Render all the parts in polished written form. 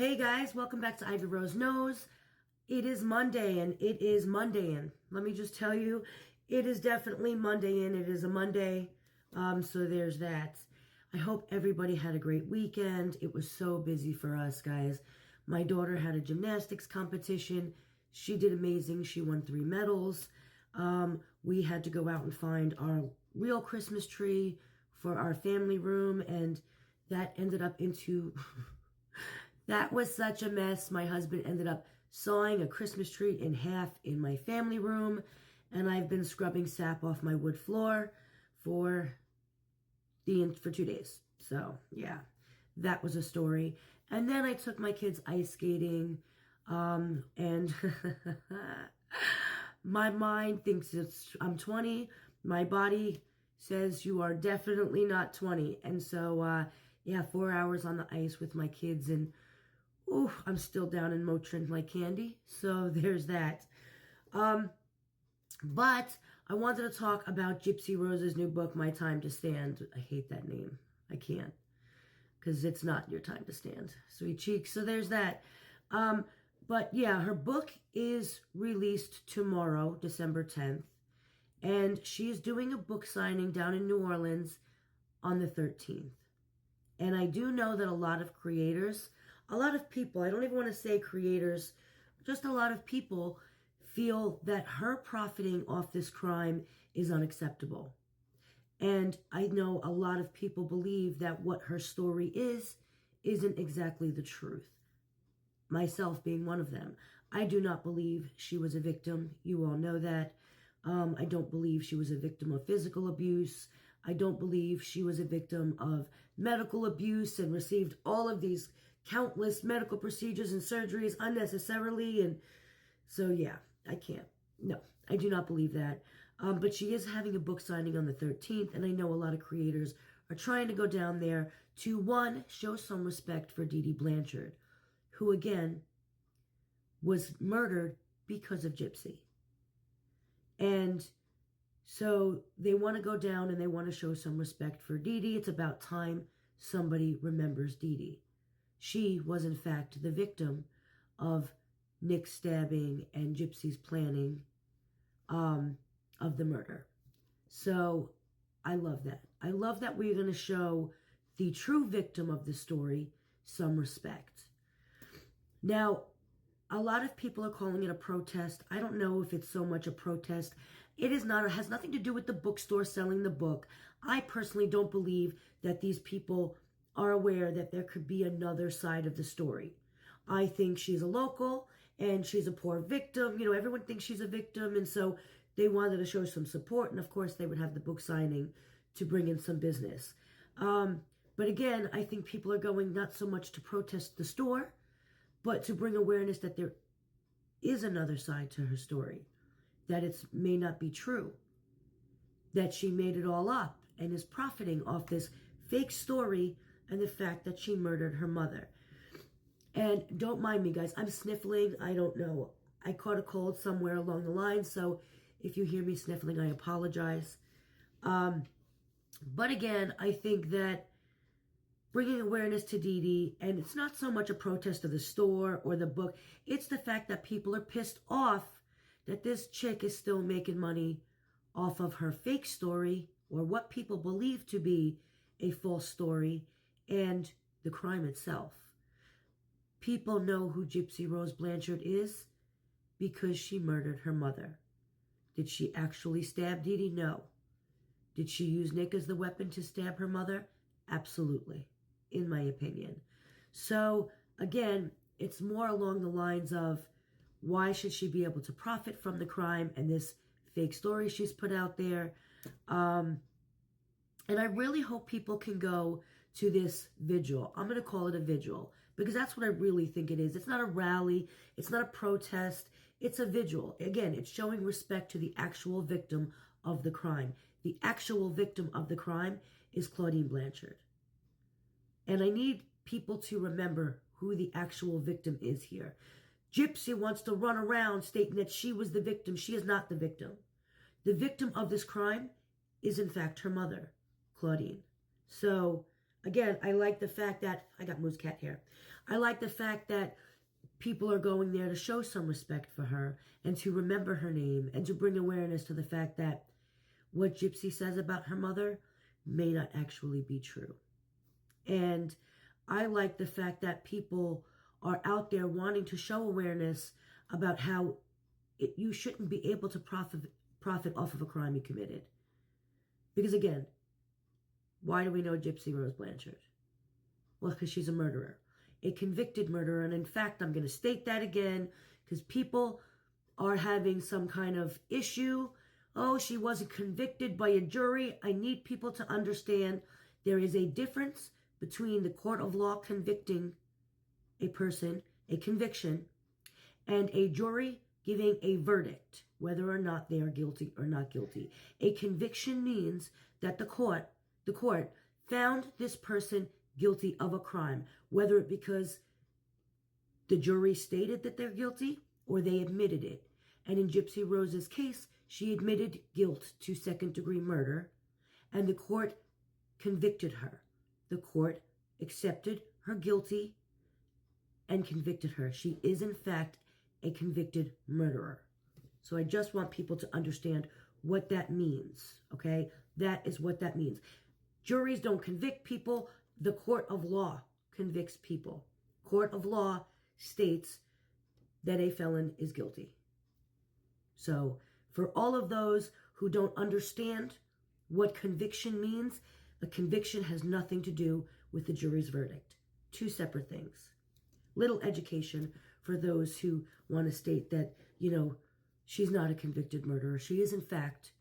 Hey guys, welcome back to Ivy Rose Knows. It is Monday and it is Monday and let me just tell you, it is definitely Monday and it is a Monday. So there's that. I hope everybody had a great weekend. It was so busy for us, guys. My daughter had a gymnastics competition. She did amazing. She won 3 medals. We had to go out and find our real Christmas tree for our family room, and that ended up into that was such a mess. My husband ended up sawing a Christmas tree in half in my family room, and I've been scrubbing sap off my wood floor for 2 days. So yeah, that was a story. And then I took my kids ice skating, and my mind thinks I'm 20. My body says you are definitely not 20. And so, yeah, 4 hours on the ice with my kids, and ooh, I'm still down in Motrin like candy. So there's that. But I wanted to talk about Gypsy Rose's new book, My Time to Stand. I hate that name. I can't, because it's not Your Time to Stand. Sweet cheeks. So there's that. But yeah, her book is released tomorrow, December 10th. And she's doing a book signing down in New Orleans on the 13th. And I do know that a lot of creators, a lot of people, I don't even want to say creators, just a lot of people feel that her profiting off this crime is unacceptable. And I know a lot of people believe that what her story isn't exactly the truth. Myself being one of them. I do not believe she was a victim. You all know that. I don't believe she was a victim of physical abuse. I don't believe she was a victim of medical abuse and received all of these countless medical procedures and surgeries unnecessarily. And so, yeah, I can't. No, I do not believe that. But she is having a book signing on the 13th. And I know a lot of creators are trying to go down there to, one, show some respect for Dee Dee Blanchard, who, again, was murdered because of Gypsy. And so they want to go down and they want to show some respect for Dee Dee. It's about time somebody remembers Dee Dee. She was, in fact, the victim of Nick's stabbing and Gypsy's planning of the murder. So I love that. I love that we're going to show the true victim of the story some respect. Now, a lot of people are calling it a protest. I don't know if it's so much a protest. It is not. It has nothing to do with the bookstore selling the book. I personally don't believe that these people are aware that there could be another side of the story. I think she's a local and she's a poor victim. You know, everyone thinks she's a victim, and so they wanted to show some support. And of course, they would have the book signing to bring in some business. But again, I think people are going not so much to protest the store, but to bring awareness that there is another side to her story, that it may not be true, that she made it all up and is profiting off this fake story and the fact that she murdered her mother. And don't mind me, guys. I'm sniffling. I don't know. I caught a cold somewhere along the line, so if you hear me sniffling, I apologize. But again, I think that bringing awareness to Dee Dee, and it's not so much a protest of the store or the book. It's the fact that people are pissed off that this chick is still making money off of her fake story, or what people believe to be a false story, and the crime itself. People know who Gypsy Rose Blanchard is because she murdered her mother. Did she actually stab Dee Dee? No. Did she use Nick as the weapon to stab her mother? Absolutely, in my opinion. So again, it's more along the lines of, why should she be able to profit from the crime and this fake story she's put out there? And I really hope people can go to this vigil. I'm going to call it a vigil because that's what I really think it is. It's not a rally. It's not a protest. It's a vigil. Again, it's showing respect to the actual victim of the crime. The actual victim of the crime is Claudine Blanchard. And I need people to remember who the actual victim is here. Gypsy wants to run around stating that she was the victim. She is not the victim. The victim of this crime is, in fact, her mother, Claudine. So again, I like the fact that, I got moose cat hair. I like the fact that people are going there to show some respect for her and to remember her name and to bring awareness to the fact that what Gypsy says about her mother may not actually be true. And I like the fact that people are out there wanting to show awareness about how you shouldn't be able to profit off of a crime you committed. Because again, why do we know Gypsy Rose Blanchard? Well, because she's a murderer. A convicted murderer. And in fact, I'm going to state that again because people are having some kind of issue. Oh, she wasn't convicted by a jury. I need people to understand there is a difference between the court of law convicting a person, a conviction, and a jury giving a verdict, whether or not they are guilty or not guilty. A conviction means that the court found this person guilty of a crime, whether it because the jury stated that they're guilty or they admitted it. And in Gypsy Rose's case, she admitted guilt to second-degree murder, and the court convicted her. The court accepted her guilty and convicted her. She is, in fact, a convicted murderer. So I just want people to understand what that means, okay? That is what that means. Juries don't convict people. The court of law convicts people. Court of law states that a felon is guilty. So for all of those who don't understand what conviction means, a conviction has nothing to do with the jury's verdict. Two separate things. Little education for those who want to state that, she's not a convicted murderer. She is, in fact,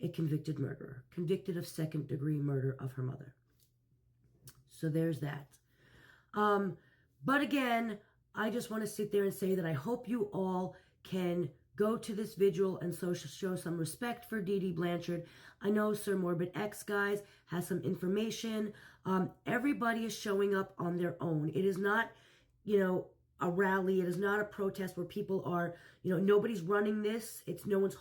a convicted murderer, convicted of second-degree murder of her mother. So there's that. But again, I just want to sit there and say that I hope you all can go to this vigil and so show some respect for DeeDee Blanchard. I know Sir Morbid X, guys, has some information. Everybody is showing up on their own. It is not, a rally. It is not a protest where people are, nobody's running this. It's no one's,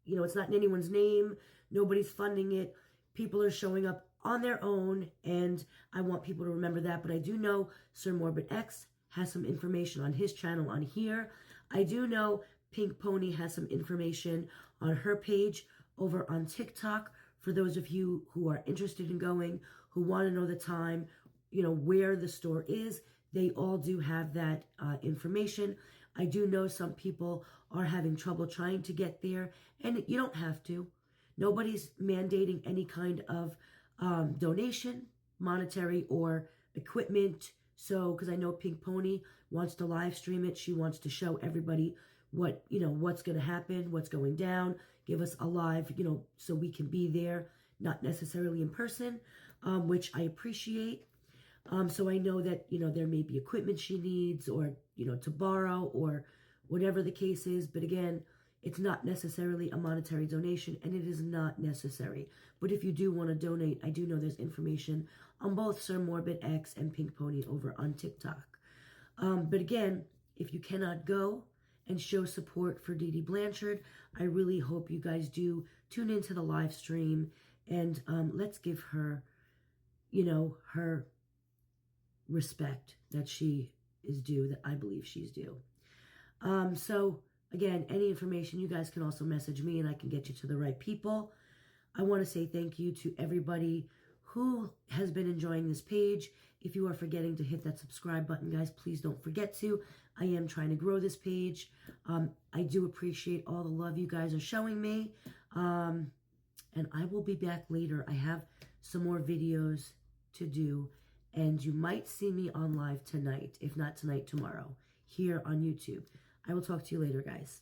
it's not in anyone's name. Nobody's funding it. People are showing up on their own, and I want people to remember that. But I do know Sir Morbid X has some information on his channel on here. I do know Pink Pony has some information on her page over on TikTok for those of you who are interested in going, who want to know the time, where the store is. They all do have that information. I do know some people are having trouble trying to get there, and you don't have to. Nobody's mandating any kind of donation, monetary or equipment. So, because I know Pink Pony wants to live stream it. She wants to show everybody what, what's going to happen, what's going down, give us a live, so we can be there, not necessarily in person, which I appreciate. So I know that, there may be equipment she needs or, to borrow or whatever the case is. But again, it's not necessarily a monetary donation, and it is not necessary. But if you do want to donate, I do know there's information on both Sir Morbid X and Pink Pony over on TikTok. But again, if you cannot go and show support for DeeDee Blanchard, I really hope you guys do tune into the live stream and let's give her, her respect that she is due, that I believe she's due. So again, any information, you guys can also message me and I can get you to the right people. I want to say thank you to everybody who has been enjoying this page. If you are forgetting to hit that subscribe button, guys, please don't forget to. I am trying to grow this page. I do appreciate all the love you guys are showing me. And I will be back later. I have some more videos to do. And you might see me on live tonight, if not tonight, tomorrow, here on YouTube. I will talk to you later, guys.